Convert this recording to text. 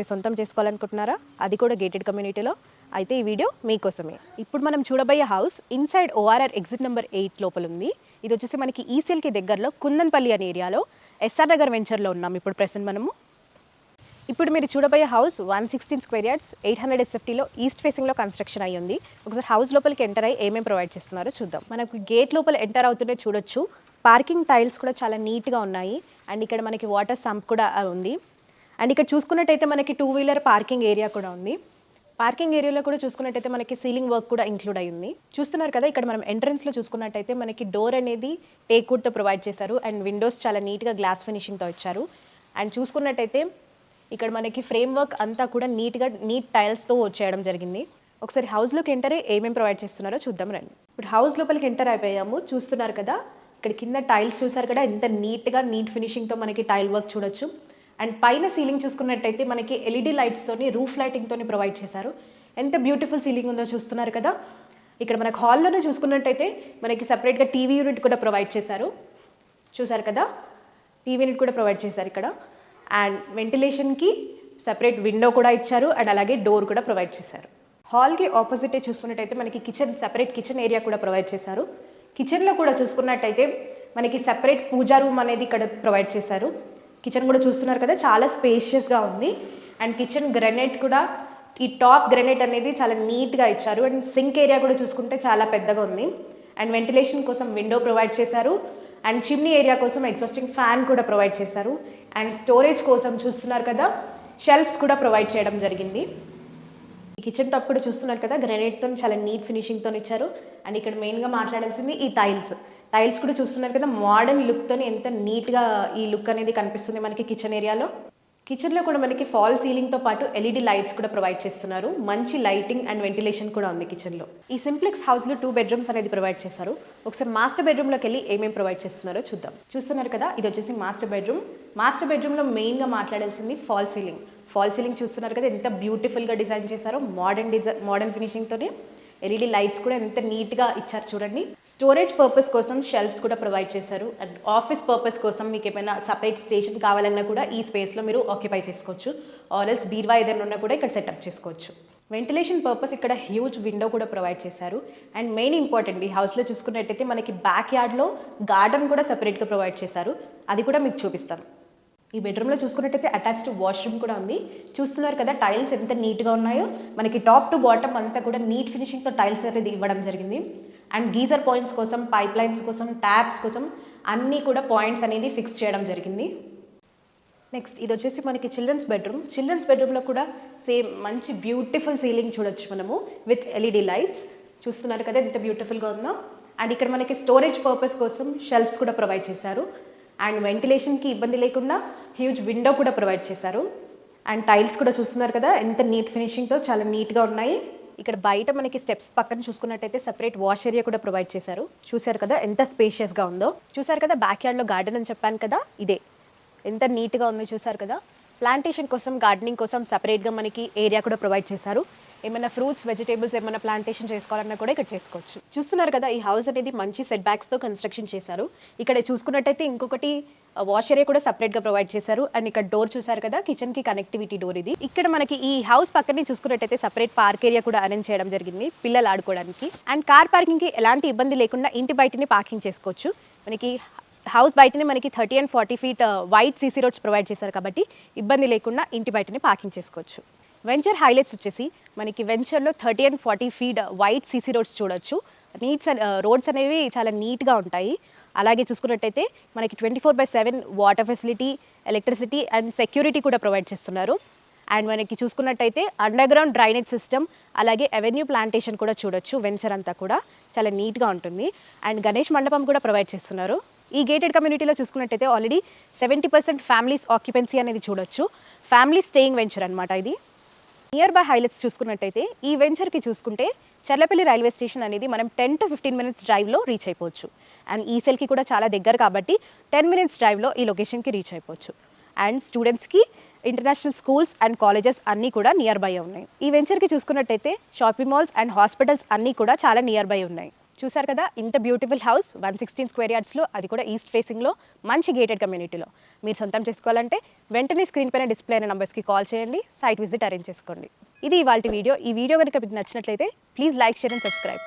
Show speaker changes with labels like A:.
A: మీ సొంతం చేసుకోవాలనుకుంటున్నారా? అది కూడా గేటెడ్ కమ్యూనిటీలో. అయితే ఈ వీడియో మీకోసమే. ఇప్పుడు మనం చూడబోయే house inside ORR exit number 8 లోపల ఉంది. ఇది వచ్చేసి మనకి ఈసీఎల్కి దగ్గరలో కుందన్పల్లి అనే ఏరియాలో ఎస్ఆర్ నగర్ వెంచర్లో ఉన్నాం ఇప్పుడు ప్రెసెంట్ మనము. ఇప్పుడు మీరు చూడబోయే హౌస్ 116 స్క్వేర్ యార్డ్స్ 800 SFTలో ఈస్ట్ ఫేసింగ్లో కన్స్ట్రక్షన్ అయ్యి ఉంది. ఒకసారి హౌస్ లోపలికి ఎంటర్ అయ్యి ఏమేమి ప్రొవైడ్ చేస్తున్నారో చూద్దాం. మనకు గేట్ లోపల ఎంటర్ అవుతుంటే చూడొచ్చు పార్కింగ్ టైల్స్ కూడా చాలా నీట్గా ఉన్నాయి. అండ్ ఇక్కడ మనకి వాటర్ సంప్ కూడా ఉంది. అండ్ ఇక్కడ చూసుకున్నట్టయితే మనకి 2 వీలర్ పార్కింగ్ ఏరియా కూడా ఉంది. పార్కింగ్ ఏరియాలో కూడా చూసుకున్నట్టయితే మనకి సీలింగ్ వర్క్ కూడా ఇంక్లూడ్ అయ్యింది. చూస్తున్నారు కదా, ఇక్కడ మనం ఎంట్రన్స్లో చూసుకున్నట్టయితే మనకి డోర్ అనేది టేక్ వుడ్తో ప్రొవైడ్ చేశారు. అండ్ విండోస్ చాలా నీట్గా గ్లాస్ ఫినిషింగ్తో ఇచ్చారు. అండ్ చూసుకున్నట్టయితే ఇక్కడ మనకి ఫ్రేమ్ వర్క్ అంతా కూడా నీట్ టైల్స్తో చేయడం జరిగింది. ఒకసారి హౌస్లోకి ఎంటర్ అయ్యి ఏమేమి ప్రొవైడ్ చేస్తున్నారో చూద్దాం రండి. ఇప్పుడు హౌస్ లోపలికి ఎంటర్ అయిపోయాము. చూస్తున్నారు కదా, ఇక్కడ కింద టైల్స్ చూసారు కదా, ఎంత నీట్ ఫినిషింగ్తో మనకి టైల్ వర్క్ చూడొచ్చు. అండ్ పైన సీలింగ్ చూసుకున్నట్టయితే మనకి ఎల్ఈడి లైట్స్తోని రూఫ్ లైటింగ్తోని ప్రొవైడ్ చేశారు. ఎంత బ్యూటిఫుల్ సీలింగ్ ఉందో చూస్తున్నారు కదా. ఇక్కడ మనకు హాల్లోనే చూసుకున్నట్టయితే మనకి సపరేట్గా టీవీ యూనిట్ కూడా ప్రొవైడ్ చేశారు. చూసారు కదా, టీవీ యూనిట్ కూడా ప్రొవైడ్ చేశారు ఇక్కడ. అండ్ వెంటిలేషన్కి సపరేట్ విండో కూడా ఇచ్చారు. అండ్ అలాగే డోర్ కూడా ప్రొవైడ్ చేశారు. హాల్కి ఆపోజిటే చూసుకున్నట్టయితే మనకి సపరేట్ కిచెన్ ఏరియా కూడా ప్రొవైడ్ చేశారు. కిచెన్లో కూడా చూసుకున్నట్టయితే మనకి సపరేట్ పూజా రూమ్ అనేది ఇక్కడ ప్రొవైడ్ చేశారు. కిచెన్ కూడా చూస్తున్నారు కదా, చాలా స్పేషియస్గా ఉంది. అండ్ కిచెన్ గ్రెనైట్ కూడా, ఈ టాప్ గ్రెనైట్ అనేది చాలా నీట్గా ఇచ్చారు. అండ్ సింక్ ఏరియా కూడా చూసుకుంటే చాలా పెద్దగా ఉంది. అండ్ వెంటిలేషన్ కోసం విండో ప్రొవైడ్ చేశారు. అండ్ చిమ్నీ ఏరియా కోసం ఎగ్జాస్టింగ్ ఫ్యాన్ కూడా ప్రొవైడ్ చేశారు. అండ్ స్టోరేజ్ కోసం చూస్తున్నారు కదా, షెల్ఫ్స్ కూడా ప్రొవైడ్ చేయడం జరిగింది. ఈ కిచెన్ టాప్ కూడా చూస్తున్నారు కదా, గ్రెనైట్తో చాలా నీట్ ఫినిషింగ్తో ఇచ్చారు. అండ్ ఇక్కడ మెయిన్గా మాట్లాడాల్సింది ఈ టైల్స్ కూడా చూస్తున్నారు కదా, మోడర్న్ లుక్తో ఎంత నీట్గా ఈ లుక్ అనేది కనిపిస్తుంది మనకి కిచెన్ ఏరియాలో. కిచెన్లో కూడా మనకి ఫాల్ సీలింగ్తో పాటు ఎల్ఈడి లైట్స్ కూడా ప్రొవైడ్ చేస్తున్నారు. మంచి లైటింగ్ అండ్ వెంటిలేషన్ కూడా ఉంది కిచెన్లో. ఈ సింప్లెక్స్ హౌస్లో 2 బెడ్రూమ్స్ అనేది ప్రొవైడ్ చేశారు. ఒకసారి మాస్టర్ బెడ్రూమ్లోకి వెళ్ళి ఏమేమి ప్రొవైడ్ చేస్తున్నారో చూద్దాం. చూస్తున్నారు కదా, ఇది వచ్చేసి మాస్టర్ బెడ్రూమ్. మాస్టర్ బెడ్రూమ్లో మెయిన్గా మాట్లాడాల్సింది ఫాల్ సీలింగ్ చూస్తున్నారు కదా, ఎంత బ్యూటిఫుల్గా డిజైన్ చేశారో. మోడర్న్ ఫినిషింగ్తోనే ఎల్ఈడి లైట్స్ కూడా ఎంత నీట్గా ఇచ్చారు చూడండి. స్టోరేజ్ పర్పస్ కోసం షెల్ఫ్స్ కూడా ప్రొవైడ్ చేశారు. అండ్ ఆఫీస్ పర్పస్ కోసం మీకు ఏమైనా సపరేట్ స్టేషన్ కావాలన్నా కూడా ఈ స్పేస్లో మీరు ఆక్యుపై చేసుకోవచ్చు. ఆర్ఎల్స్ బీర్వా ఏదైనా ఉన్నా కూడా ఇక్కడ సెటప్ చేసుకోవచ్చు. వెంటిలేషన్ పర్పస్ ఇక్కడ హ్యూజ్ విండో కూడా ప్రొవైడ్ చేశారు. అండ్ మెయిన్ ఇంపార్టెంట్, ఈ హౌస్లో చూసుకున్నట్టయితే మనకి బ్యాక్ యార్డ్లో గార్డెన్ కూడా సపరేట్గా ప్రొవైడ్ చేశారు. అది కూడా మీకు చూపిస్తాను. ఈ బెడ్రూమ్లో చూసుకున్నట్టయితే అటాచ్డ్ వాష్రూమ్ కూడా ఉంది. చూస్తున్నారు కదా, టైల్స్ ఎంత నీట్గా ఉన్నాయో. మనకి టాప్ టు బాటమ్ అంతా కూడా నీట్ ఫినిషింగ్తో టైల్స్ అనేది ఇవ్వడం జరిగింది. అండ్ గీజర్ పాయింట్స్ కోసం, పైప్ లైన్స్ కోసం, ట్యాప్స్ కోసం అన్నీ కూడా పాయింట్స్ అనేది ఫిక్స్ చేయడం జరిగింది. నెక్స్ట్ ఇది వచ్చేసి మనకి చిల్డ్రన్స్ బెడ్రూమ్లో కూడా సేమ్ మంచి బ్యూటిఫుల్ సీలింగ్ చూడొచ్చు మనము విత్ ఎల్ఈడి లైట్స్. చూస్తున్నారు కదా ఎంత బ్యూటిఫుల్గా ఉందో. అండ్ ఇక్కడ మనకి స్టోరేజ్ పర్పస్ కోసం షెల్ఫ్స్ కూడా ప్రొవైడ్ చేశారు. అండ్ వెంటిలేషన్కి ఇబ్బంది లేకుండా హ్యూజ్ విండో కూడా ప్రొవైడ్ చేశారు. అండ్ టైల్స్ కూడా చూస్తున్నారు కదా, ఎంత నీట్ ఫినిషింగ్తో చాలా నీట్గా ఉన్నాయి. ఇక్కడ బయట మనకి స్టెప్స్ పక్కన చూసుకున్నట్టయితే సపరేట్ వాష్ ఏరియా కూడా ప్రొవైడ్ చేశారు. చూశారు కదా ఎంత స్పేషియస్గా ఉందో. చూశారు కదా, బ్యాక్ యార్డ్లో గార్డెన్ అని చెప్పాను కదా, ఇదే ఎంత నీట్గా ఉందో చూశారు కదా. ప్లాంటేషన్ కోసం, గార్డెనింగ్ కోసం సపరేట్గా మనకి ఏరియా కూడా ప్రొవైడ్ చేశారు. ఏమైనా ఫ్రూట్స్, వెజిటేబుల్స్ ఏమైనా ప్లాంటేషన్ చేసుకోవాలన్నా కూడా ఇక్కడ చేసుకోవచ్చు. చూస్తున్నారు కదా, ఈ హౌస్ అనేది మంచి సెట్ బ్యాక్స్తో కన్స్ట్రక్షన్ చేశారు. ఇక్కడ చూసుకున్నట్టయితే ఇంకొకటి వాష్ ఏరియా కూడా సపరేట్గా ప్రొవైడ్ చేశారు. అండ్ ఇక్కడ డోర్ చూసారు కదా, కిచెన్కి కనెక్టివిటీ డోర్ ఇది. ఇక్కడ మనకి ఈ హౌస్ పక్కనే చూసుకున్నట్టయితే సపరేట్ పార్క్ ఏరియా కూడా అరేంజ్ చేయడం జరిగింది పిల్లలు ఆడుకోవడానికి. అండ్ కార్ పార్కింగ్కి ఎలాంటి ఇబ్బంది లేకుండా ఇంటి బయటని పార్కింగ్ చేసుకోవచ్చు. మనకి హౌస్ బయటనే మనకి 30 and 40 feet wide CC roads provide చేశారు కాబట్టి ఇబ్బంది లేకుండా ఇంటి బయటని పార్కింగ్ చేసుకోవచ్చు. వెంచర్ హైలైట్స్ వచ్చేసి మనకి వెంచర్లో 30 and 40 feet wide CC roads చూడొచ్చు. రోడ్స్ అనేవి చాలా నీట్గా ఉంటాయి. అలాగే చూసుకున్నట్టయితే మనకి 24/7 water facility, electricity and security కూడా ప్రొవైడ్ చేస్తున్నారు. అండ్ మనకి చూసుకున్నట్టయితే అండర్ గ్రౌండ్ డ్రైనేజ్ సిస్టమ్, అలాగే అవెన్యూ ప్లాంటేషన్ కూడా చూడొచ్చు. వెంచర్ అంతా కూడా చాలా నీట్గా ఉంటుంది. అండ్ గణేష్ మండపం కూడా ప్రొవైడ్ చేస్తున్నారు. ఈ గేటెడ్ కమ్యూనిటీలో చూసుకున్నట్టయితే ఆల్రెడీ 70% ఫ్యామిలీస్ ఆక్యుపెన్సీ అనేది చూడొచ్చు. ఫ్యామిలీ స్టేయింగ్ వెంచర్ అనమాట ఇది. నియర్ బై హైలైట్స్ చూసుకున్నట్టయితే ఈ వెంచర్కి చూసుకుంటే చర్లపల్లి రైల్వే స్టేషన్ అనేది మనం 10 to 15 minutes డ్రైవ్లో రీచ్ అయిపోవచ్చు. అండ్ ఈసెల్కి కూడా చాలా దగ్గర కాబట్టి 10 minutes డ్రైవ్లో ఈ లొకేషన్కి రీచ్ అయిపోవచ్చు. అండ్ స్టూడెంట్స్కి ఇంటర్నేషనల్ స్కూల్స్ అండ్ కాలేజెస్ అన్నీ కూడా నియర్ బై ఉన్నాయి. ఈ వెంచర్కి చూసుకున్నట్టయితే షాపింగ్ మాల్స్ అండ్ హాస్పిటల్స్ అన్నీ కూడా చాలా నియర్ బై ఉన్నాయి. చూసారు కదా, ఇంత బ్యూటిఫుల్ హౌస్ 116 స్క్వేర్ యార్డ్స్లో, అది కూడా ఈస్ట్ ఫేసింగ్లో, మంచి గేటెడ్ కమ్యూనిటీలో. మీరు సొంతం చేసుకోవాలంటే వెంటనే స్క్రీన్ పైన డిస్ప్లే అయిన నంబర్స్కి కాల్ చేయండి, సైట్ విజిట్ అరేంజ్ చేసుకోండి. ఇది ఇవాల్టి వీడియో. ఈ వీడియో కనుక మీకు నచ్చినట్లయితే please like, share and subscribe.